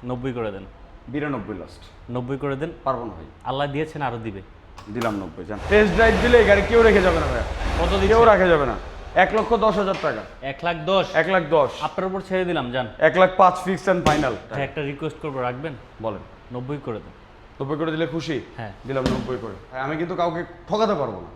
90 করে দেন। 92 লাস্ট। 90 করে দেন। পারবো না ভাই। আল্লাহ দিয়েছেন, আরো দিবে। দিলাম 90 জান। টেস্ট ড্রাইভ দিলে এই গাড়ি কেউ রেখে যাবে না ভাই। কত দিচ্ছেন? কেউ রাখা যাবে না। 1,10,000 টাকা। 1,10,000 1,10,000 আপনার উপর ছেড়ে দিলাম যান। 1,05,000 ফিক্স এন্ড ফাইনাল। হ্যাঁ, একটা রিকোয়েস্ট করবো, রাখবেন? বলেন। 90 করে দেন। 90 করে দিলে খুশি? হ্যাঁ। দিলাম 90 করে। ভাই আমি কিন্তু কাউকে ঠকাতে পারবো না।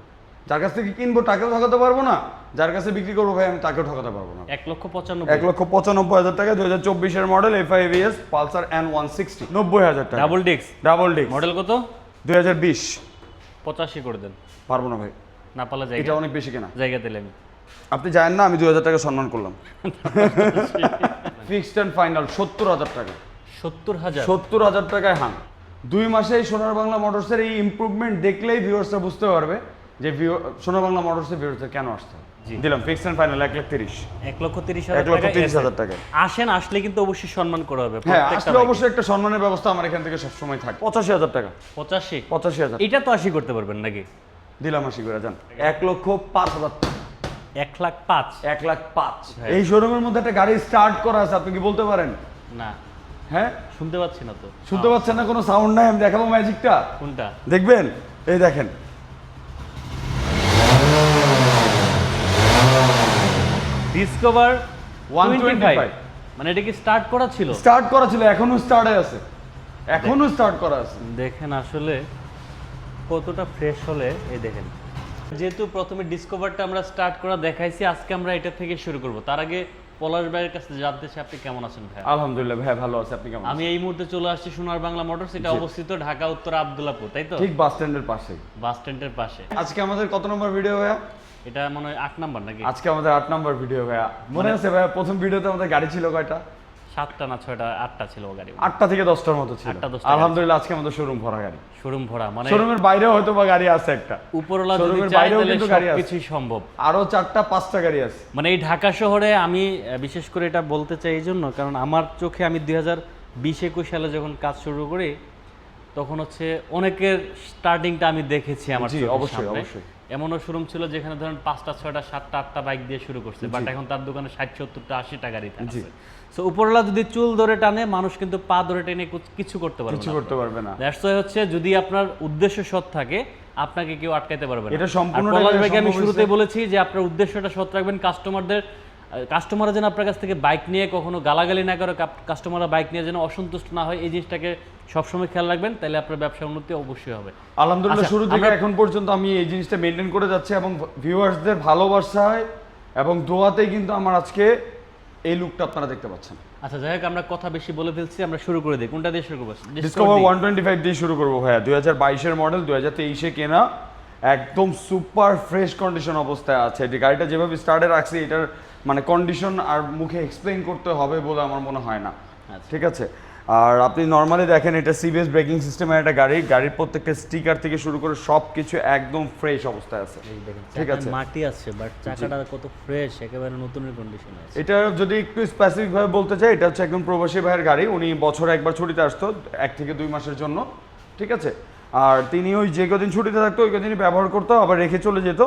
যার কাছ থেকে কিনবো তাকেও ঠকাতে পারবো না, যার কাছে বিক্রি করবো ভাই আমি তাকেও ঠকাতে পারবো না। 1,95,000 1,95,000 টাকা, 2024 এর model FI ABS Pulsar N160, 90,000 টাকা। Double disc. Double disc. Model কত? 2020। 85 করে দেন। পারবো না ভাই, না পারলে জায়গা, এটা অনেক বেশি কেনা। জায়গা দিলে আমি। আপনি জানেন না আমি 2,000 টাকা সম্মান করলাম। ফিক্সড এন্ড ফাইনাল 70,000 টাকা। 70,000? 70,000 টাকায় হান। 2 মাসে এই সোনার বাংলা মোটরসের এই ইমপ্রুভমেন্ট দেখলেই ভিউয়ার্সরা বুঝতে পারবে যে সোনার বাংলা মোটরসের ভিউয়ার্সরা কেন আসছে। দিলাম ফিক্সড এন্ড ফাইনাল 1,30,000। 1,30,000 টাকা। আসেন, আসলে কিন্তু অবশ্যই সম্মান করা হবে। হ্যাঁ, আসলে অবশ্যই একটা সম্মানের ব্যবস্থা আমার এখান থেকে সবসময় থাকে। 85,000 টাকা। 85,000? 85,000। এটা তো 80 করতে পারবেন নাকি? দিলাম 80 করে যান। 1,05,000 টাকা। 1,05,000? 1,05,000। এই শোরুমের মধ্যে একটা গাড়ি স্টার্ট করা আছে, আপনি কি বলতে পারেন? না, হ্যাঁ, শুনতে পাচ্ছি না তো। শুনতে পাচ্ছেন না? কোনো সাউন্ড নাই, আমি দেখাবো ম্যাজিকটা। কোনটা দেখবেন? এই দেখেন। ডিসকভার 125। মানে এটা কি স্টার্ট করা ছিল? স্টার্ট করা ছিল, এখনো স্টার্টে আছে, এখনো স্টার্ট করা আছে। দেখেন আসলে কতটা ফ্রেশ হলে, এই দেখেন। যেহেতু প্রথমে ডিসকভারটা আমরা স্টার্ট করা দেখাইছি, আজকে আমরা এটা থেকে শুরু করব। তার আগে পলাশ ভাইয়ের কাছে জানতে চাই আপনি কেমন আছেন ভাই? আলহামদুলিল্লাহ ভাই, ভালো আছে। আপনি কেমন? আমি এই মুহূর্তে চলে আসছি সোনার বাংলা মোটরস। এটা অবস্থিত ঢাকা উত্তর আব্দুল্লাহপুর, তাই তো? ঠিক বাস স্ট্যান্ডের পাশে। বাস স্ট্যান্ডের পাশে। আজকে আমাদের কত নম্বর ভিডিও ভাইয়া? এটা মনে হয় 8 নাম্বার নাকি? আজকে আমাদের 8 নম্বর ভিডিও ভাইয়া। মনে আছে ভাইয়া প্রথম ভিডিওতে আমাদের গাড়ি ছিল কয়টা? 7টা না 6টা, 8টা ছিল গাড়ি। 8টা থেকে 10টার মতো ছিল। 8টা 10টা। আলহামদুলিল্লাহ আজকে আমাদের শোরুম ভরা গাড়ি। শোরুম ভরা, মানে শোরুমের বাইরেও হয়তো বা গাড়ি আছে একটা। উপরওয়ালা যদি শোরুমের চায় বাইরেও তাহলে কিন্তু গাড়ি আছে। সবকিছুই সম্ভব। আরো 4টা 5টা গাড়ি আছে। মানে এই ঢাকা শহরে আমি বিশেষ করে এটা বলতে চাই এই জন্য, কারণ আমার চোখে আমি 2020-21 সালে যখন কাজ শুরু করি তখন হচ্ছে অনেকের স্টার্টিংটা আমি দেখেছি আমার জি, চোখের অবশ্যই, সামনে। অবশ্যই। এমনও শোরুম ছিল যেখানে ধরেন 5টা 6টা 7টা 8টা বাইক দিয়ে শুরু করছে, বাট এখন তার দোকানে 60-70টা 80টা গাড়ি আছে। সো উপরওয়ালা যদি চুল ধরে টানে, মানুষ কিন্তু পা ধরে টেনে কিছু করতে পারবে না। কিছু করতে পারবে না। দ্যাটস ওয়াই হচ্ছে যদি আপনার উদ্দেশ্য সৎ থাকে আপনাকে কেউ আটকাতে পারবে না। এটা সম্পূর্ণটাই পলাশ ভাইকে আমি সম্ভব শুরুতে হয়েছে। বলেছি যে আপনার উদ্দেশ্যটা সৎ রাখবেন। কাস্টমাররা যেন আপনার কাছ থেকে বাইক নিয়ে কখনো গালাগালি না করে, কাস্টমাররা বাইক নিয়ে যেন অসন্তুষ্ট না হয়, এই জিনিসটাকে সবসময় খেয়াল রাখবেন, তাহলে আপনার ব্যবসা উন্নতি অবশ্যই হবে। আলহামদুলিল্লাহ আচ্ছা, শুরু থেকে এখন পর্যন্ত আমি এই জিনিসটা মেনটেন করে যাচ্ছি এবং ভিউয়ার্সদের ভালোবাসায় এবং দোয়াতেই কিন্তু আমার আজকে এই লুকটা আপনারা দেখতে পাচ্ছেন। আচ্ছা যাই হোক, আমরা কথা বেশি বলে ফেলছি, আমরা শুরু করে দিই। কোনটা দিয়ে শুরু করবো? ডিসকভার 125 দিয়ে শুরু করবো ভাইয়া। 2022 এর মডেল, 2023-এ কেনা, একদম সুপার ফ্রেশ কন্ডিশন অবস্থায় আছে। এটি গাড়িটা যেভাবে স্টার্টে রাখছি, এটার মানে কন্ডিশন আর মুখে এক্সপ্লেইন করতে হবে বলে আমার মনে হয় না। ঠিক আছে। আর আপনি নর্মালি দেখেন এটা সিবিএস ব্রেকিং সিস্টেমের একটা গাড়ি। গাড়ির প্রত্যেকটা স্টিকার থেকে শুরু করে সব কিছু একদম ফ্রেশ অবস্থায় আছে। ঠিক আছে, মাটি আছে, বাট চাকাটা কত ফ্রেশ, একেবারে নতুনের কন্ডিশন আছে। এটা যদি একটু স্পেসিফিক ভাবে বলতে চাই, এটা হচ্ছে একদম প্রবাসী ভাইয়ের গাড়ি। উনি বছরে একবার ছুটিতে আসতো 1 থেকে 2 মাসের জন্য। ঠিক আছে। আর তিনি ওই যে কদিন ছুটিতে থাকতো ওই কদিনই ব্যবহার করতো, আবার রেখে চলে যেত,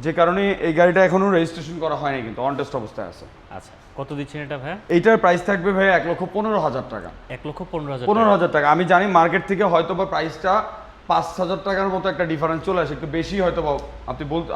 যে কারণে এই গাড়িটা এখনো রেজিস্ট্রেশন করা হয়নি, কিন্তু অন টেস্ট অবস্থায় আছে। আচ্ছা, কত দিচ্ছেন এটা ভাই? এইটার প্রাইস থাকবে ভাই 1,15,000 টাকা। 1,15,000? 15,000 টাকা। আমি জানি মার্কেট থেকে হয়তো বা প্রাইসটা 5,000 টাকার মতো একটা ডিফারেন্স চলে আসে, একটু বেশি হয়তো বা।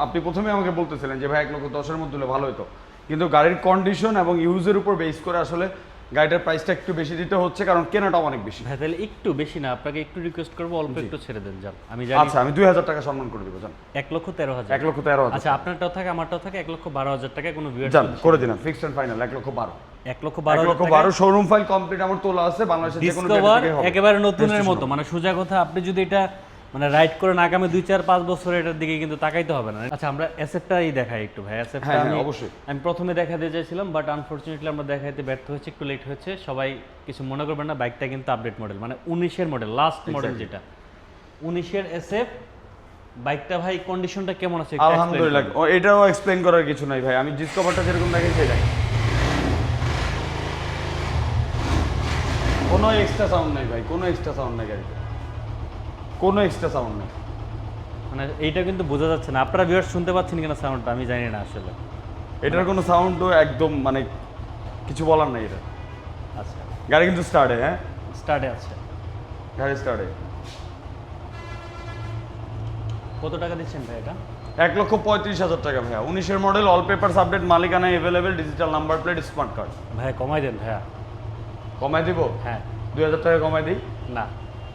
আপনি প্রথমে আমাকে বলতেছিলেন যে ভাই 1,10,000-এর মধ্যে হলে ভালো হতো, কিন্তু গাড়ির কন্ডিশন এবং ইউজের উপর বেস করে আসলে গাড়িটার প্রাইসটা একটু বেশি দিতে হচ্ছে, কারণ কেনাটা অনেক বেশি। ভাই তাহলে একটু বেশি না, আপনাকে একটু রিকোয়েস্ট করবো, অল্প একটু ছেড়ে দেন যান। আমি জানি। আচ্ছা, আমি 2,000 টাকা সম্মান করে দেবো জান। 1,13,000? 1,13,000। আচ্ছা, আপনারটাও থাকে আমারটাও থাকে 1,12,000 টাকা। কোনো ভিউয়ার জান করে দিলাম fixed and final 1,12,000। 1,12,000 showroom file complete আমার তোলা আছে, বাংলাদেশের যে কোনো ডিসকভার জায়গা থেকে হবে। একেবারে নতুনের মতো, মানে সোজা কথা, আপনি যদি এটা মানে রাইড করেন আগামী 2-4-5 বছর এটার দিকে কিন্তু তাকাইতে হবে না। আচ্ছা, আমরা এসএফটাই দেখাই একটু ভাই। এসএফটা হ্যাঁ, অবশ্যই। আমি প্রথমে দেখাতে চাইছিলাম, বাট আনফরচুনেটলি আমরা দেখাইতে ব্যর্থ হয়েছে, একটু লেট হয়েছে। সবাই কিছু মনে করবেন না, বাইকটা কিন্তু আপডেট মডেল, মানে 19-এর মডেল, লাস্ট মডেল যেটা 19-এর এসএফ বাইকটা। ভাই কন্ডিশনটা কেমন আছে? আলহামদুলিল্লাহ, এটাও এক্সপ্লেইন করার কিছু নাই ভাই। আমি ডিসকভারটা যেরকম দেখেছি সেটাই, কোনো এক্সট্রা সাউন্ড নাই ভাই, কোনো এক্সট্রা সাউন্ড নাই গাড়িতে, কোনো এক্সট্রা সাউন্ড নেই। মানে এইটা কিন্তু বোঝা যাচ্ছে না, আপনারা ভিউয়ার শুনতে পাচ্ছেন কিনা সাউন্ডটা আমি জানি না আসলে। এটার কোনো সাউন্ডও একদম মানে কিছু বলার নাই এটা। আচ্ছা, গাড়ি কিন্তু স্টার্টে, হ্যাঁ স্টার্টে আছে। গাড়ি স্টার্টে। কত টাকা দিচ্ছেন ভাই এটা? 1,35,000 টাকা ভাইয়া। 19-এর মডেল, অল পেপারস আপডেট, মালিকানা available, digital number plate, smart card. ভাই কমাই দেন ভাইয়া। কমাই দিব? হ্যাঁ। 2,000 টাকা কমাই দিই? না।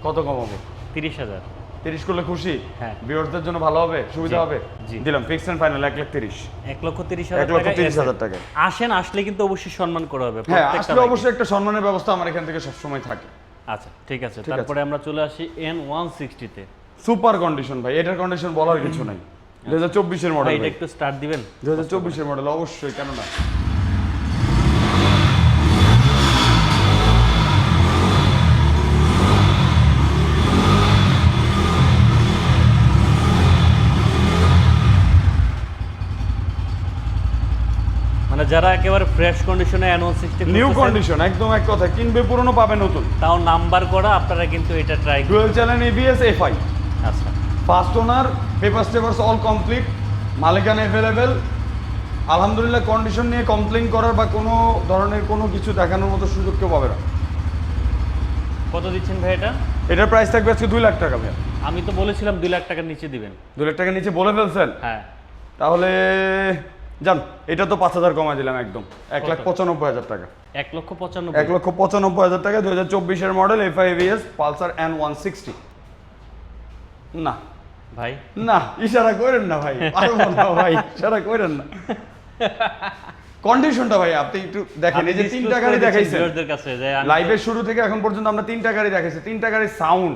কত কমাবো? 30,000। 30 করলে খুশি? হ্যাঁ। ভিউয়ারদের জন্য ভালো হবে, সুবিধা হবে? জি। দিলাম ফিক্স এন্ড ফাইনাল 1,30,000। 1,30,000 1,30,000 টাকা। আসেন, আসলে কিন্তু অবশ্যই সম্মান করা হবে হ্যাঁ, প্রত্যেকটা আসলে বাইকে। অবশ্যই একটা সম্মানের ব্যবস্থা আমার এখান থেকে সবসময় থাকে। আচ্ছা ঠিক আছে, ঠিক আছে। তারপরে আমরা চলে আসি N160 তে। সুপার কন্ডিশন ভাই, এটার কন্ডিশন বলার কিছু নাই। 2024-এর ভাই মডেল। এটা একটু স্টার্ট দিবেন? 2024-এর মডেল অবশ্যই, কেন না। মানে যারা একেবারে ফ্রেশ কন্ডিশনে N160 নিউ কন্ডিশন, একদম এক কথা, কিনবে পুরনো পাবে নতুন। তাও নাম্বার করা, আপনারা কিন্তু এটা ট্রাই করুন। ডুয়েল চ্যানেল এবিএস এফআই, আচ্ছা ফার্স্ট ওনার, পেপারস টেপারস অল কমপ্লিট, মালিকানা অ্যাভেলেবেল। আলহামদুলিল্লাহ, কন্ডিশন নিয়ে কমপ্লেইন করার বা কোনো ধরনের কোনো কিছু দেখানোর মতো সুযোগ কেউ পাবে না। কত দিচ্ছেন ভাই এটা? এটার প্রাইস থাকবে আজকে 2 লাখ টাকা ভাইয়া। আমি তো বলেছিলাম 2 লাখ টাকার নিচে দিবেন। 2 লাখ টাকার নিচে বলে ফেলছেন? হ্যাঁ। তাহলে যান, এটা তো 5,000 কমাই দিলাম একদম, 1,95,000 টাকা। 1,95,000। 1,95,000 টাকা। 2024-এর model, FI ABS, Pulsar N160। না ভাই না, ইশারা করেন না ভাই, পারবো না ভাই, ইশারা করেন না। কন্ডিশনটা ভাই আপনি একটু দেখেন, এই যে 3 টাকারই দেখাইছেন ভিউয়ারদের কাছে যে লাইভের শুরু থেকে এখন পর্যন্ত আমরা 3 টাকারই দেখাইছি। 3 টাকারই সাউন্ড,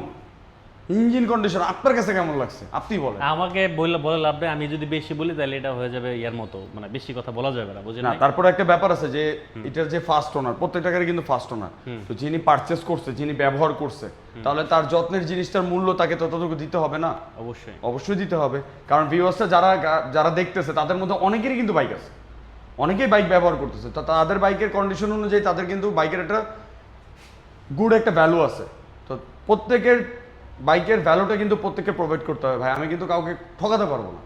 ইঞ্জিন কন্ডিশন আপনার কাছে কেমন লাগছে আপনি বলেন। আমাকে বলে লাভ নেই, আমি যদি বেশি বলি তাহলে এটা হয়ে যাবে ইয়ার মতো, মানে বেশি কথা বলা যাবে না, বুঝেন না, নাই? তারপরে একটা ব্যাপার আছে যে এটার যে ফার্স্ট ওনার, প্রত্যেকটা গাড়ি কিন্তু ফার্স্ট ওনার, তো যিনি পারচেজ করছে, যিনি ব্যবহার করছে, তাহলে তার যত্নের জিনিসটার মূল্য তাকে ততটুকু দিতে হবে না? অবশ্যই অবশ্যই দিতে হবে, কারণ ভিউয়ার্সটা যারা যারা দেখতেছে তাদের মধ্যে অনেকেরই কিন্তু বাইক আছে, অনেকেই বাইক ব্যবহার করতেছে, তো তাদের বাইকের কন্ডিশন অনুযায়ী তাদের কিন্তু বাইকের একটা গুড একটা ভ্যালু আছে। তো প্রত্যেকের বাইকের ভ্যালুটা কিন্তু প্রত্যেককে প্রোভাইড করতে হবে ভাই। আমি কিন্তু কাউকে ঠকাতে পারবো না,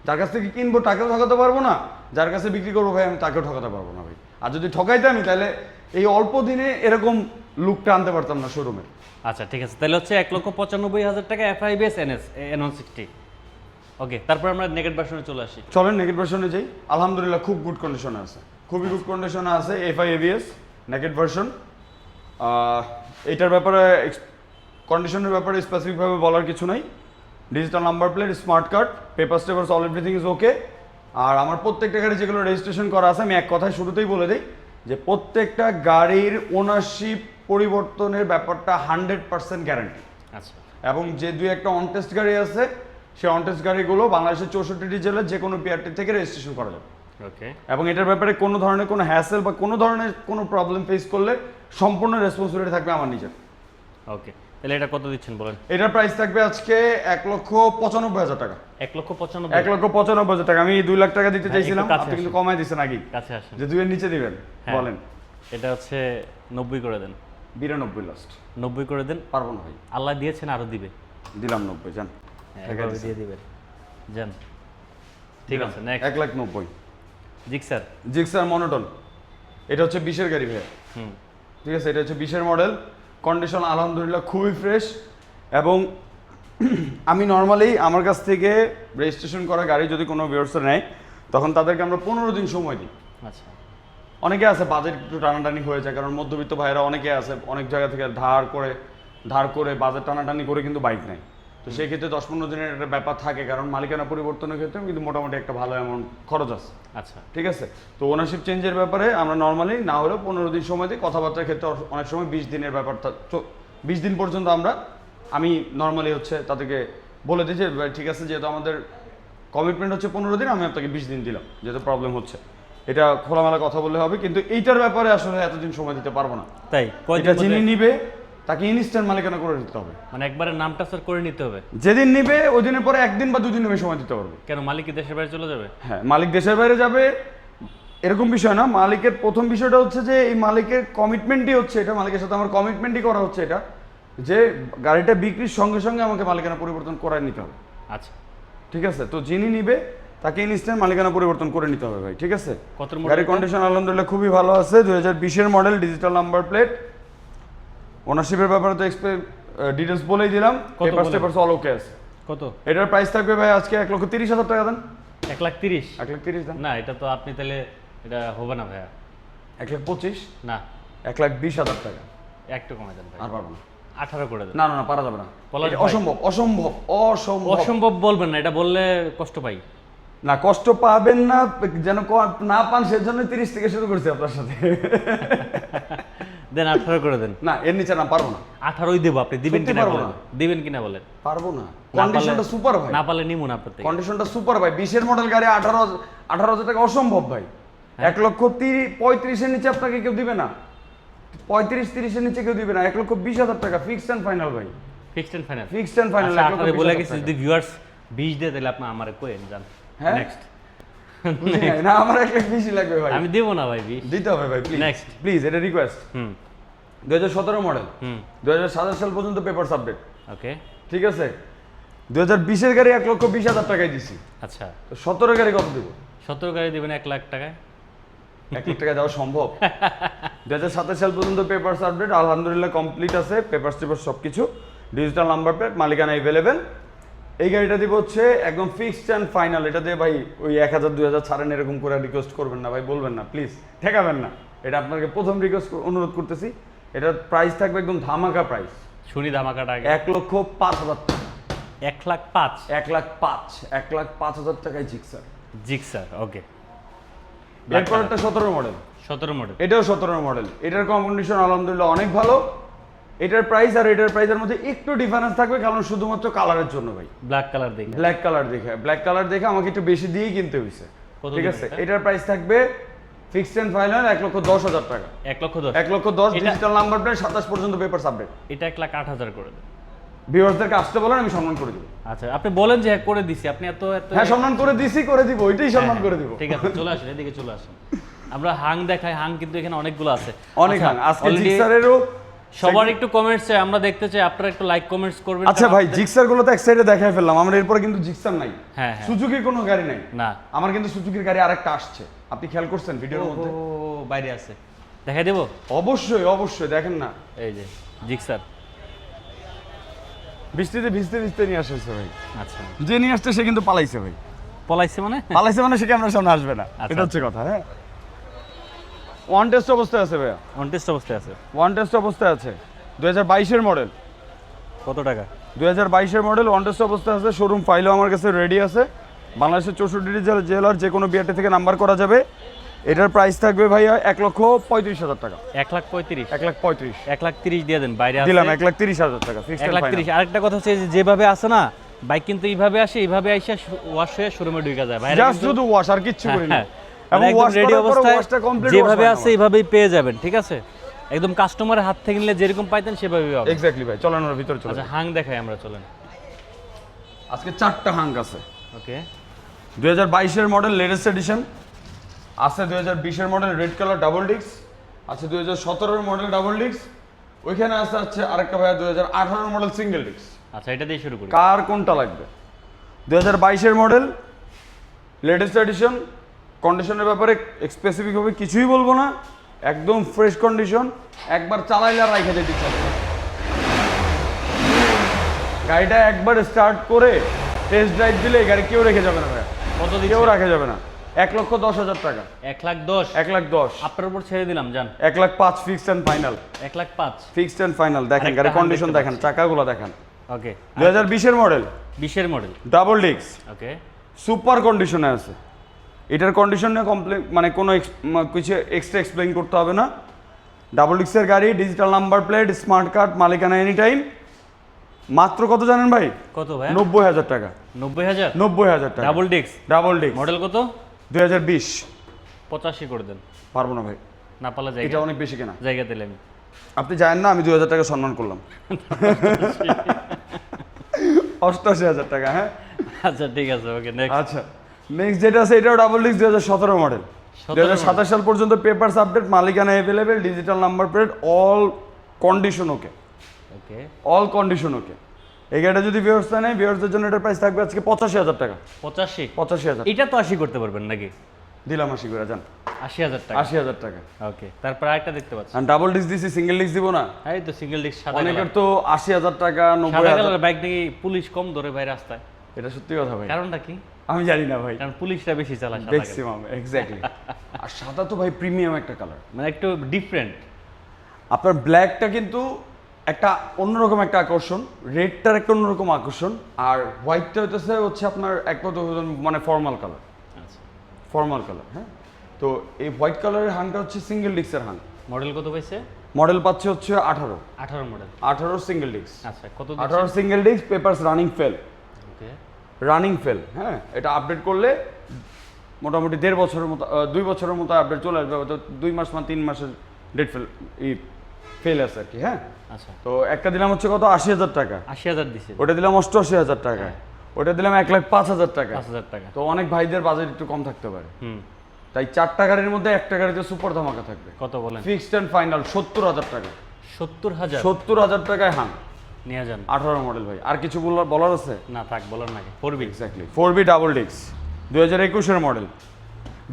যার কাছ থেকে কিনবো তাকেও ঠকাতে পারবো না, যার কাছে বিক্রি করবো ভাই আমি তাকেও ঠকাতে পারবো না ভাই। আর যদি ঠকাইতে আমি, তাহলে এই অল্প দিনে এরকম লুকটা আনতে পারতাম না শোরুমে। আচ্ছা ঠিক আছে, তাহলে হচ্ছে 1,95,000 টাকা এফআইবিএস N160। ওকে, তারপর আমরা নেগেট ভার্সনে চলে আসি। চলেন নেগেট ভার্সনে যাই। আলহামদুলিল্লাহ খুব গুড কন্ডিশনে আছে, খুবই গুড কন্ডিশনে আছে এফআই এবিএস নেগেট ভার্সন। এটার ব্যাপারে কন্ডিশনের ব্যাপারে স্পেসিফিকভাবে বলার কিছু নাই। Digital number plate, smart card, paper টেপারস অল এভরিথিং ইজ ওকে। আর আমার প্রত্যেকটা গাড়ি যেগুলো রেজিস্ট্রেশন করা আছে, আমি এক কথায় শুরুতেই বলে দিই যে প্রত্যেকটা গাড়ির ওনারশিপ পরিবর্তনের ব্যাপারটা 100% গ্যারান্টি। আচ্ছা, এবং যে দুই একটা অনটেস্ট গাড়ি আছে, সেই অনটেস্ট গাড়িগুলো বাংলাদেশের 64টি জেলার যে কোনো পিআরটি থেকে রেজিস্ট্রেশন করা যাবে। ওকে, এবং এটার ব্যাপারে কোনো ধরনের কোনো হ্যাসেল বা কোনো ধরনের কোনো প্রবলেম ফেস করলে সম্পূর্ণ রেসপন্সিবিলিটি থাকবে আমার নিজের। ওকে, তাহলে এটা কত দিচ্ছেন বলেন? এটার প্রাইস থাকবে আজকে 1,95,000 টাকা। 1,95,000। 1,95,000 টাকা। আমি 2 লাখ টাকা দিতে হ্যাঁ, চাইছিলাম, একটু কাছে আপনি কিন্তু আসেন। কমাই দিচ্ছেন আগেই, কাছে আসেন। যে 2 এর নিচে দিবেন। হ্যাঁ। বলেন। এটা হচ্ছে 90 করে দেন। 92 লাস্ট। 90 করে দেন। পারবো না ভাই, আল্লাহ দিয়েছেন, আরো দিবে। দিলাম 90, জান। হ্যাঁ, এভাবে দিয়ে দিবেন, যান। ঠিক আছে, নেক্সট। 1,90,000। জিক্সার। জিক্সার মনোটন, এটা হচ্ছে 20-এর গাড়ি ভাই। হুম, ঠিক আছে, এটা হচ্ছে 20-এর মডেল। কন্ডিশন আলহামদুলিল্লাহ খুবই ফ্রেশ। এবং আমি নর্মালি আমার কাছ থেকে রেজিস্ট্রেশন করা গাড়ি যদি কোনো ভিউয়ার্সের নেয়, তখন তাদেরকে আমরা 15 দিন সময় দিই। আচ্ছা, অনেকে আছে বাজেট একটু টানাটানি হয়ে যায়, কারণ মধ্যবিত্ত ভাইরা অনেকে আছে অনেক জায়গা থেকে ধার করে বাজেট টানাটানি করে কিন্তু বাইক নেয়। তো সেই ক্ষেত্রে 10-15 দিনের একটা ব্যাপার থাকে, কারণ মালিকানা পরিবর্তনের ক্ষেত্রে কিন্তু মোটামুটি একটা ভালো অ্যামাউন্ট খরচ আছে। আচ্ছা, ঠিক আছে, তো ওনারশিপ চেঞ্জের ব্যাপারে আমরা নর্মালি না হলেও 15 দিন সময় দিই। কথাবার্তার ক্ষেত্রে অনেক সময় 20 দিনের ব্যাপারটা, 20 দিন পর্যন্ত আমি নর্মালি হচ্ছে তাদেরকে বলে দিই যে ঠিক আছে, যেহেতু আমাদের কমিটমেন্ট হচ্ছে 15 দিন, আমি আপনাকে 20 দিন দিলাম, যেহেতু প্রবলেম হচ্ছে। এটা খোলামেলা কথা বললে হবে, কিন্তু এইটার ব্যাপারে আসলে এতদিন সময় দিতে পারবো না। তাই এটা যিনি নিবে তাকে ইনস্ট্যান্ট মালিকানা করে দিতে হবে, মানে একবারে নামটা স্যার করে নিতে হবে। যেদিন নিবে ওই দিনের পরে 1 দিন বা 2 দিন আমি সময় দিতে পারবো। কেন, মালিক কি দেশের বাইরে চলে যাবে? হ্যাঁ, মালিক দেশের বাইরে যাবে এরকম বিষয় না। মালিকের প্রথম বিষয়টা হচ্ছে যে এই মালিকের কমিটমেন্টই হচ্ছে এটা, মালিকের সাথে আমার কমিটমেন্টই করা হচ্ছে এটা, যে গাড়িটা বিক্রির সঙ্গে সঙ্গে আমাকে মালিকানা পরিবর্তন করে নিতে হবে। আচ্ছা, ঠিক আছে, তো যিনি নিবে তাকে ইনস্ট্যান্ট মালিকানা পরিবর্তন করে নিতে হবে ভাই। ঠিক আছে, কত গাড়ির কন্ডিশন আলহামদুলিল্লাহ খুবই ভালো আছে। 2020-এর মডেল, ডিজিটাল নাম্বার প্লেট, ওনারশিপের ব্যাপারে তো ডিটেলস বলেই দিলাম, কত পেপারস বলেন? টেপারস অল ওকে আছে। কত? এটার প্রাইস থাকবে ভাই আজকে 1,30,000 টাকা দেন। 1,30,000? 1,30,000 দেন। না, এটা তো আপনি তাহলে এটা হবে না ভাইয়া। 1,25,000, না, 1,20,000 টাকা। একটু কমে দেন ভাই। আর পারবো না। 18 করে দেন। না না না, পারা যাবে না। পলাশ এটা ভাই। অসম্ভব, অসম্ভব, অসম্ভব। অসম্ভব বলবেন না, এটা বললে কষ্ট পাই। না, কষ্ট পাবেন না, যেন না পান সেজন্য 30 থেকে শুরু করছি আপনার সাথে। দেন 18 করে দেন। না, এর নিচে না, পারবো না। 18ই দেবো, আপনি দিবেন সত্যি কিনা পারবো বলেন। না। দিবেন কিনা বলেন। পারবো না, না পারলে- কন্ডিশনটা সুপার ভাই। না পারলে নিমুন আপনার থেকে। কন্ডিশনটা সুপার ভাই। 20-এর মডেল গাড়ি 18,000 টাকা অসম্ভব ভাই। 1,35,000 নিচে আপনাকে কেউ দিবে না। 35-30-এর নিচে কেউ দিবে না। 1,20,000 টাকা ফিক্সড এন্ড ফাইনাল ভাই। Fixed and final. Fixed and final. আচ্ছা, আপনারে বলে গেছি যদি ভিউয়ার্স 20 দেয় তাহলে আপনি আমারে কইেন জান। হ্যাঁ? নেক্সট। না, আমার 1,20,000 লাগবে ভাই। আমি দেব না ভাই 20। দিতে হবে ভাই, প্লিজ। Next. প্লিজ, এটা রিকোয়েস্ট। হুম 2017 মডেল, হুম 2027 সাল পর্যন্ত পেপারস আপডেট। ওকে। ঠিক আছে? 2020-এর গাড়ি 1,20,000 টাকায় দিছি। আচ্ছা, তো 17 গাড়ি কত দেবো? 17 গাড়ি দিবেন 1 লাখ টাকায়। 1 লাখ টাকা দেওয়া সম্ভব? 2027 সাল পর্যন্ত পেপারস আপডেট আলহামদুলিল্লাহ কমপ্লিট আছে, পেপারস টেপারস সব কিছু, ডিজিটাল নাম্বার প্লেট, মালিকানা অ্যাভেলেবেল। এই গাড়িটা দিব হচ্ছে একদম ফিক্সড অ্যান্ড ফাইনাল। এটা দিয়ে ভাই ওই 1,000-2,000 ছাড়েন এরকম করে রিকোয়েস্ট করবেন না ভাই, বলবেন না প্লিজ, ঠেকাবেন না। এটা আপনাকে প্রথম রিকোয়েস্ট অনুরোধ করতেছি। এটার প্রাইস থাকবে একদম ধামাকা প্রাইস, শুনি ধামাকাটা আগে। 1,05,000 টাকা। 1,05,000। 1,05,000 টাকায় জিক্সার। জিক্সার, ওকে। এরপর একটা 17 মডেল, 17 মডেল। এটাও 17 মডেল। এটার কন্ডিশন আলহামদুলিল্লাহ অনেক ভালো। এটার প্রাইস আর এটার প্রাইসের মধ্যে একটু ডিফারেন্স থাকবে, কারণ শুধুমাত্র কালারের জন্য ভাই। ব্ল্যাক কালার দেখে। ব্ল্যাক কালার দেখে আমাকে একটু বেশি দিয়েই কিনতে হয়েছে। কত ঠিক দিবেন আছে? এটা? এটার প্রাইস থাকবে ফিক্সড এন্ড ফাইনাল 1,10,000 টাকা। 1,10,000। 1,10,000 এটা- ডিজিটাল নাম্বার প্লেট, 27 পর্যন্ত পেপারস আপডেট। এটা 1,08,000 করে দেন। ভিউয়ার্সদেরকে আসতে বলেন, আমি সম্মান করে দিব। আচ্ছা, আপনি বলেন যে হ্যাঁ করে দিছি, আপনি এত এত হ্যাঁ, সম্মান করে দিছি, করে দিব, ওইটাই সম্মান হ্যাঁ, করে দিব। ঠিক আছে, চলে আসেন, এদিকে চলে আসেন। আমরা হাং দেখাই, হাং কিন্তু এখানে অনেকগুলো আছে। অনেক আচ্ছা, হাং। আজকে already জিক্সারেরও সবার একটু কমেন্টস চাই, আমরা দেখতে চাই, আপনারা একটু লাইক কমেন্টস করবেন। আচ্ছা ভাই, জিক্সার গুলো তো এক সাইডে দেখাই ফেললাম, আমরা এরপরে কিন্তু জিক্সার নাই, হ্যাঁ হ্যাঁ। সুজুকির কোনো গাড়ি নাই। না, আমার কিন্তু সুজুকির গাড়ি আরেকটা আসছে, আপনি খেয়াল করছেন ভিডিওর ও মধ্যে? বাইরে আছে, দেখাই দেবো। অবশ্যই অবশ্যই, দেখেন না, এই যে জিক্সার। বৃষ্টিতে ভিজতে ভিজতে নিয়ে আসছে ভাই। আচ্ছা, যে নিয়ে আসছে সে কিন্তু পালাইছে ভাই। পলাইছে মানে? পালাইছে মানে সে ক্যামেরার সামনে আসবে না, আচ্ছা। এটা হচ্ছে কথা। হ্যাঁ, ওয়ান টেস্ট অবস্থায় আছে ভাইয়া, অনটেস্ট অবস্থায় আছে। ওয়ান টেস্ট অবস্থায় আছে। 2022-এর মডেল, কত টাকা? 2022-এর মডেল, ওয়ান টেস্ট অবস্থায় আছে। শোরুম ফাইলও আমার কাছে রেডি আছে। বাংলাদেশের 64টি জেলার যে কোনো বিআরটি থেকে নাম্বার করা যাবে। এটার প্রাইস থাকবে ভাইয়া 1,35,000 টাকা। 1,35,000। 1,35,000 1,30,000 দিয়ে দেন, বাইরে আছে। দিলাম। 1,30,000 টাকা ফিক্সড এন্ড ফাইনাল। 1,30,000। আরেকটা কথা হচ্ছে যে যেভাবে আসে না বাইক, কিন্তু এইভাবে আসে, এইভাবে আইসা ওয়াশ হয়ে শোরুমে ঢুকে যায় বাইরে। জাস্ট শুধু ওয়াশ, আর কিচ্ছু করি না। এবং একদম ওয়াশ রেডি করার পর অবস্থায় ওয়াশটা কমপ্লিট, যেভাবে আছে এইভাবেই পেয়ে যাবেন, ঠিক আছে? একদম কাস্টমারের হাত থেকে নিলে যেরকম পাইতেন সেভাবেই পাবেন। এক্স্যাক্টলি ভাই, চলেন ওর ভিতরে চলে আচ্ছা, যাই। হাং দেখাই আমরা, চলেন। আজকে 4টা হাঙ্ক আছে। ওকে। 2022-এর মডেল লেটেস্ট এডিশন আছে, 2020-এর model red colour double disc আছে, 2017-এর মডেল ডাবল ডিস্ক, ওইখানে আছে আরেকটা ভাইয়া 2018-এর মডেল সিঙ্গেল ডিস্ক। আচ্ছা, এটা দিয়ে শুরু করি। কার কোনটা লাগবে? 2022-এর মডেল লেটেস্ট এডিশন। কন্ডিশনের ব্যাপারে স্পেসিফিকভাবে কিছুই বলবো না, একদম ফ্রেশ কন্ডিশন। একবার চালাইলে আর রাইখা যেতে ইচ্ছা করে। গাড়িটা একবার স্টার্ট করে টেস্ট ড্রাইভ দিলে এই গাড়ি কেউ রেখে যাবে না ভাইয়া, কত কেউ দিচ্ছেন? রাখা যাবে না। 1,10,000 টাকা। 1,10,000। 1,10,000। আপনার উপর ছেড়ে দিলাম, জান। 1,05,000 fixed and final. 1,05,000। Fixed and final. দেখেন আরেকটা গাড়ি হান্ড্রেড কন্ডিশন দেখতে দেখেন, চাকাগুলো দেখেন। ওকে। 2020-এর মডেল 20-এর model. Double disc, okay. Super কন্ডিশনে আছে। এটার কন্ডিশন নিয়ে মানে কোনো কিছু এক্সট্রা এক্সপ্লেইন করতে হবে না। ডাবল ডিস্কের গাড়ি, digital number plate, smart card, মালিকানা এনি টাইম। মাত্র কত জানেন ভাই? কত ভাই? 90,000 টাকা। 90,000। 90,000 টাকা double disc. Double disc. Model কত? 2020। 85 করে দেন। পারবো না ভাই, না পারলে এটা জায়গা, অনেক বেশি কেনা। জায়গা দিলে আমি। আপনি জানেন না, আমি 2,000 টাকা সম্মান করলাম। 88,000 টাকা। হ্যাঁ, আচ্ছা, ঠিক আছে, ওকে, নেক্সট। আচ্ছা। নেক্সট যেটা আছে এটাও ডাবল ডিস্ক, 2017 মডেল। 2027 সাল পর্যন্ত পেপারস আপডেট, মালিকানা available, digital number plate, all condition okay. Okay. All condition okay. এই গাড়িটা যদি ভিউয়ার্স নেয়, ভিউয়ার্সদের জন্য এটার প্রাইস থাকবে আজকে 85,000 টাকা। 85। 85,000 এটা তো 80 করতে পারবেন নাকি? দিলাম 80 করে, যান। 80,000 টাকা। 80,000 টাকা। ওকে, তারপর আরেকটা দেখতে পাচ্ছি। আর ডাবল ডিস্ক দিছি, সিঙ্গেল ডিস্ক দিব না? এই তো সিঙ্গেল ডিস্ক সাদা অনেকের কালার। তো 80,000 টাকা, সাদা 90,000। কালার বাইক নাকি পুলিশ কম ধরে ভাই রাস্তায়, এটা সত্যি কথা ভাই, কারণটা কি? আমি জানি না ভাই, কারণ পুলিশরা বেশি চালায় সাদা গাড়ি। Maximum exactly. আর সাদা তো ভাই প্রিমিয়াম একটা কালার। মানে একটু ডিফারেন্ট। আপনার ব্ল্যাকটা কিন্তু একটা অন্যরকম একটা আকর্ষণ, রেডটার একটা অন্যরকম আকর্ষণ, আর হোয়াইটটা হচ্ছে আপনার এক কথা মানে ফর্মাল কালার, আচ্ছা, ফর্মাল কালার। হ্যাঁ, তো এই হোয়াইট কালারের হাংটা হচ্ছে সিঙ্গেল ডিস্কের হাং। মডেল কত পাইছে? মডেল পাচ্ছে হচ্ছে 18 মডেল। 18 single disk. আচ্ছা, কত 18 single disc, papers running fail. Okay, running fail. হ্যাঁ, এটা আপডেট করলে মোটামুটি 1.5 বছরের মতো 2 বছরের মতো আপডেট চলে আসবে, হয়তো 2 মাস বা 3 মাসের ডেট ফেল আছে আর কি। হ্যাঁ, আচ্ছা, তো একটা দিলাম হচ্ছে কত 80,000 টাকা, 80,000 দিছে। ওটা দিলাম 88,000 টাকা, ওটা দিলাম 1,05,000 টাকা। 5,000 টাকা। তো অনেক ভাইদের বাজেট একটু কম থাকতে পারে, হুম, তাই 4টা গাড়ির মধ্যে একটা গাড়িতে সুপার ধামাকা থাকবে। কত বলেন? ফিক্সড এন্ড ফাইনাল 70,000 টাকা। 70,000 70,000 টাকায় হাং, নিয়ে যান। 18 মডেল ভাই। আর কিছু বলার আছে? না থাক, বলার নাকি। 4B exactly 4B double disc 2021 model.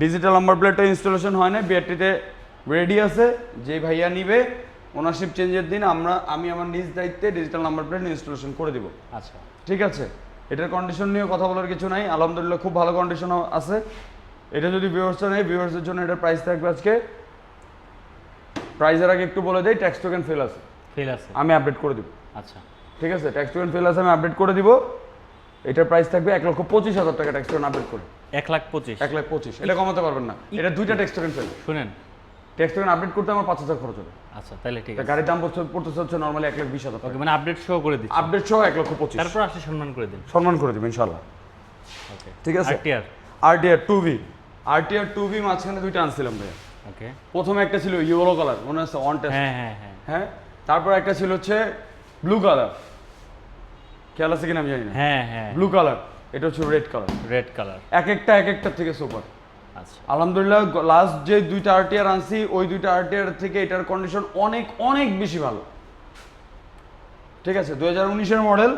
Digital number প্লেটটা ইনস্টলেশন হয় না, ব্যাটারিতে রেডি আছে। যে ভাইয়া নিবে ওনারশিপ চেঞ্জের দিন আমি আমার নিজ দায়িত্বে ডিজিটাল নাম্বার প্লেট ইনস্টলেশন করে দিব। আচ্ছা, ঠিক আছে, এটার কন্ডিশন নিয়ে কথা বলার কিছু নাই, আলহামদুলিল্লাহ খুব ভালো কন্ডিশন আছে। এটা যদি ভিউয়ার্সটা নেই, ভিউয়ার্সের জন্য এটার প্রাইস থাকবে আজকে, প্রাইসের আগে একটু বলে দেই, ট্যাক্স টোকেন ফেল আছে, ফেল আছে। আমি আপডেট করে দিব। আচ্ছা, ঠিক আছে, ট্যাক্স টোকেন ফেল আছে, আমি আপডেট করে দিব। এটার প্রাইস থাকবে 1,25,000 টাকা ট্যাক্স টোকেন আপডেট করে। 1,25,000। 1,25,000 এটা কমাতে পারবেন না, এটা দুইটা ট্যাক্স টোকেন ফেল। শুনেন, ট্যাক্স টোকেন আপডেট করতে আমার 5,000 খরচ হবে। আচ্ছা তাহলে ঠিক আছে। গাড়ির দাম পড়তেছে হচ্ছে নর্মালি 1,20,000 টাকা, ওকে, মানে আপডেট শো করে দিচ্ছি, আপডেট সহ 1,25,000। তারপর আসলে সম্মান করে দিন। সম্মান করে দেবেন ইনশাল্লাহ। ওকে, ঠিক আছে। RTR। RTR 2V, RTR 2V মাঝখানে দুইটা আনছিলাম ভাইয়া। ওকে, প্রথমে একটা ছিল ইয়েলো কালার, মনে আছে অন টেস্ট। হ্যাঁ হ্যাঁ হ্যাঁ হ্যাঁ, তারপর একটা ছিল হচ্ছে ব্লু কালার, খেয়াল আছে কিনা আমি জানি না। হ্যাঁ হ্যাঁ, ব্লু কালার, এটা হচ্ছে রেড কালার। Red colour. এক একটার থেকে সুপার। আচ্ছা, আলহামদুলিল্লাহ লাস্ট যে দুইটা RTR আনছি, ওই দুইটা RTR থেকে এটার কন্ডিশন অনেক অনেক বেশি ভালো। ঠিক আছে, 2019 মডেল,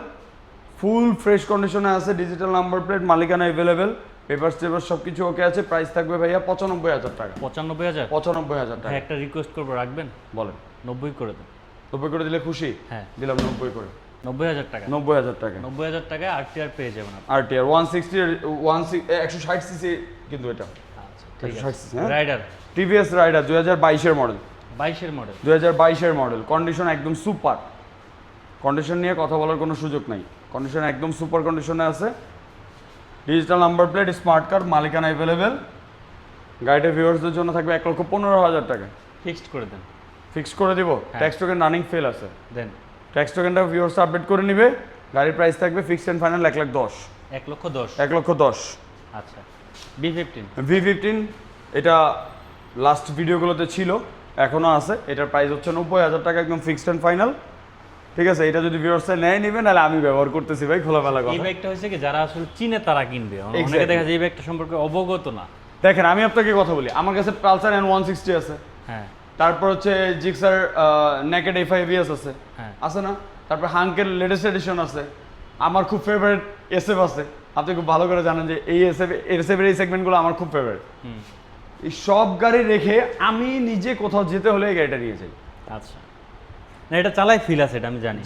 ফুল ফ্রেশ কন্ডিশনে আছে, ডিজিটাল নাম্বার প্লেট, মালিকানা অ্যাভেলেবেল, পেপার টেপার সব কিছু ওকে আছে। প্রাইস থাকবে ভাইয়া 95,000 টাকা। 95,000। 95,000 টাকা। হ্যাঁ, একটা রিকোয়েস্ট করবো, রাখবেন? বলেন, 90 করে দেন। 90 করে দিলে খুশি? হ্যাঁ, দিলাম 90 করে। 90,000 টাকা। 90,000 টাকা 90,000 টাকায় RTR পেয়ে যাবেন আপনি। RTR 160 সিসি কিন্তু এটা। আচ্ছা, ঠিক 160 আছে। cc, হ্যাঁ? Rider TVS rider 2022 model. 22 model. 2022 model, condition একদম সুপার। কন্ডিশন নিয়ে কথা বলার কোনো সুযোগ নাই, কন্ডিশন একদম সুপার কন্ডিশনে আছে। Digital number plate, smart card, মালিকানা অ্যাভেলেবেল। গাড়িটা ভিউয়ার্সদের জন্য থাকবে 1,15,000 টাকা। ফিক্সড করে দেন। ফিক্স করে দিব। হ্যাঁ। ট্যাক্স টোকেন রানিং ফেল আছে, দেন। ট্যাক্স টোকেনটা ভিউয়ার্স আপডেট করে নিবে। গাড়ির প্রাইস থাকবে ফিক্সড এন্ড ফাইনাল 1,10,000। 1,10,000। 1,10,000। আচ্ছা, B15। V15 এটা লাস্ট ভিডিওগুলোতে ছিল, এখনও আছে। এটার প্রাইস হচ্ছে 90,000 টাকা, একদম ফিক্সড এন্ড ফাইনাল। ঠিক আছে, এটা যদি ভিউয়ার্সে নেয় নিবে, নাহলে আমি ব্যবহার করতেছি ভাই, খোলামেলা এই কথা। ব্যাগটা হয়েছে কি, যারা আসলে চিনে তারা কিনবে, অনেকে Exactly. দেখা যায় এই ব্যাগটা সম্পর্কে অবগত না। দেখেন, আমি আপনাকে কথা বলি, আমার কাছে পালসার N160 আছে, হ্যাঁ তারপর হচ্ছে জিক্সার নেকেড A5ES আছে, হ্যাঁ, আছে না? তারপর হাঙ্কের লেটেস্ট এডিশন আছে, আমার খুব ফেভারিট SF আছে। আপনি খুব ভালো করে জানেন যে এই SF এর এই সেগমেন্টগুলো আমার খুব ফেভারিট। হুম, এই সব গাড়ি রেখে আমি নিজে কোথাও যেতে হলে এই গাড়িটা নিয়ে যাই। আচ্ছা, না এটা চালাই ফিল আছে, এটা আমি জানি।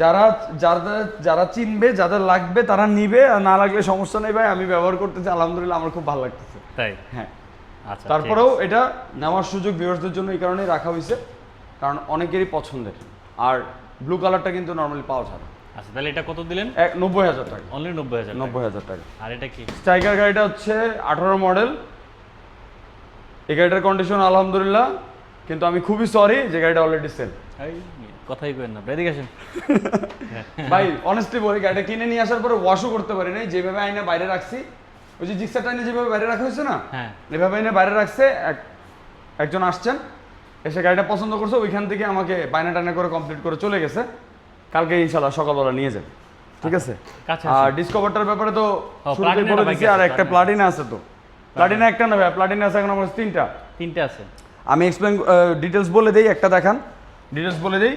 যারা চিনবে, যাদের লাগবে তারা নিবে, আর না লাগলে সমস্যা নেই ভাই, আমি ব্যবহার করতেছি, আলহামদুলিল্লাহ আমার খুব ভালো লাগতেছে। তাই? হ্যাঁ, আচ্ছা, তারপরেও এটা নেওয়ার সুযোগ ভিউয়ার্সদের জন্য এই কারণেই রাখা হয়েছে, কারণ অনেকেরই পছন্দের। আর ব্লু কালারটা কিন্তু নর্মালি পাওয়া যায় না। আচ্ছা, তাহলে এটা কত দিলেন? 90,000 টাকা। অনলি 90,000। 90,000 টাকা। আর এটা কি? স্ট্রাইকার গাড়িটা হচ্ছে 18 মডেল। এই গাড়িটার কন্ডিশন আলহামদুলিল্লাহ, কিন্তু আমি খুবই সরি যে গাড়িটা অলরেডি সেল। এই কথাই কইেন না, এদিকে আসেন। ভাই অনেস্টলি বলি, গাড়িটা কিনে নিয়ে আসার পরে ওয়াশও করতে পারি নাই, যেভাবে আইনা বাইরে রাখছি, ওই যে জিক্সারটা এনে যেভাবে বাইরে রাখা হয়েছে না, হ্যাঁ, এভাবে এনে বাইরে রাখছে। একজন আসছেন, এসে গাড়িটা পছন্দ করছে, ওইখান থেকে আমাকে বায়না টানা করে কমপ্লিট করে চলে গেছে। কালকে ইনশাল্লাহ সকালবেলা নিয়ে যাবে। ঠিক আছে। কাছে আর ডিসকভারটার ব্যাপারে তো শুরুতেই প্লাটিনা বলে বাইক দিছি, আছে, আর একটা প্লাটিনা আছে। তো প্লাটিনা একটা না ভাই, প্লাটিনা আছে এখন আমার 3টা। 3টে আছে। আমি এক্সপ্লেন ডিটেলস বলে দেই, একটা দেখান, ডিটেলস বলে দেই।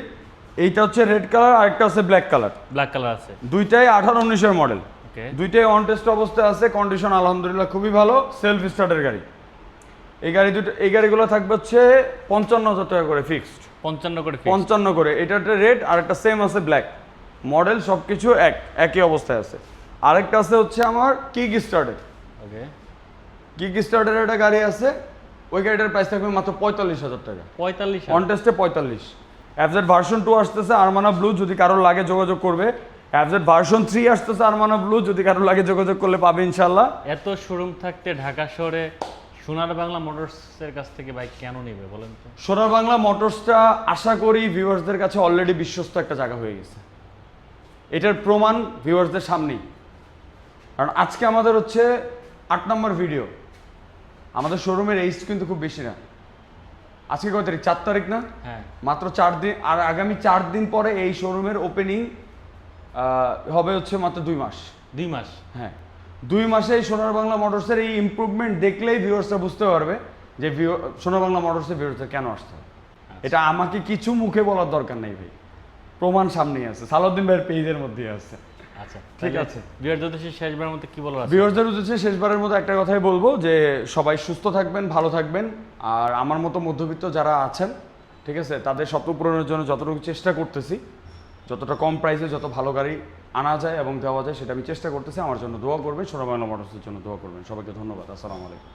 এইটা হচ্ছে রেড কালার, আর একটা হচ্ছে ব্ল্যাক কালার। ব্ল্যাক কালার আছে। দুইটাই 18-19 মডেল। ওকে, দুইটাই অন টেস্ট অবস্থায় আছে, কন্ডিশন আলহামদুলিল্লাহ খুবই ভালো, সেলফ স্টার্টের গাড়ি। এই গাড়িগুলো থাকবে হচ্ছে 55,000 টাকা করে ফিক্সড। 55 করে fix। 55 করে, এটা একটা রেড আর একটা সেম আছে ব্ল্যাক মডেল, সবকিছু একই অবস্থায় আছে। আরেকটা আছে হচ্ছে আমার কিক স্টার্টের, ওকে, কিক স্টার্টের একটা গাড়ি আছে, ওই গাড়িটার প্রাইস থাকবে মাত্র 45,000 টাকা। 45। অন টেস্টে 45। এফজেড ভার্সন 2 আসতেছে আরমানা ব্লু, যদি কারোর লাগে যোগাযোগ করবে। এফজেড ভার্সন 3 আসতেছে আরমানা ব্লু, যদি কারোর লাগে যোগাযোগ করলে পাবে ইনশাল্লাহ। এত শোরুম থাকতে ঢাকা শহরে সোনার বাংলা মোটরসের কাছ থেকে বাইক কেন নেবে বলেন তো? সোনার বাংলা মোটরসটা আশা করি ভিউয়ার্সদের কাছে অলরেডি বিশ্বস্ত একটা জায়গা হয়ে গেছে। এটার প্রমাণ ভিউয়ার্সদের সামনেই। কারণ আজকে আমাদের হচ্ছে 8 নম্বর ভিডিও। আমাদের শোরুমের এইজ কিন্তু খুব বেশি না। আজকে কত তারিখ? 4 তারিখ না? হ্যাঁ, মাত্র 4 দিন, আর আগামী 4 দিন পরে এই শোরুমের ওপেনিং হবে হচ্ছে মাত্র 2 মাস। 2 মাস। হ্যাঁ, 2 মাসে এই সোনার বাংলা মোটরসের এই ইমপ্রুভমেন্ট দেখলেই ভিউয়ার্সরা বুঝতে পারবে যে সোনার বাংলা মোটরসের ভিউয়ার্সদের কেন আসতে হবে। এটা আমাকে কিছু মুখে বলার দরকার নেই ভাই, প্রমাণ সামনেই আছে, সালাউদ্দিন ভাইয়ের পেজের মধ্যেই আছে। আচ্ছা, ঠিক আছে। ভিউয়ারদের উদ্দেশ্যে শেষবারের মতো কি বলার আছে? ভিউয়ার্সদের উদ্দেশ্যে শেষবারের মতো একটা কথাই বলবো যে সবাই সুস্থ থাকবেন, ভালো থাকবেন। আর আমার মতো মধ্যবিত্ত যারা আছেন, ঠিক আছে, তাদের স্বপ্ন পূরণের জন্য যতটুকু চেষ্টা করতেছি, যতটা কম প্রাইসে যত ভালো গাড়ি আনা যায় এবং দেওয়া যায় সেটা আমি চেষ্টা করতেছি। আমার জন্য দোয়া করবেন, সোনার বাংলা মোটরসের জন্য দোয়া করবেন। সবাইকে ধন্যবাদ। আসসালামু আলাইকুম।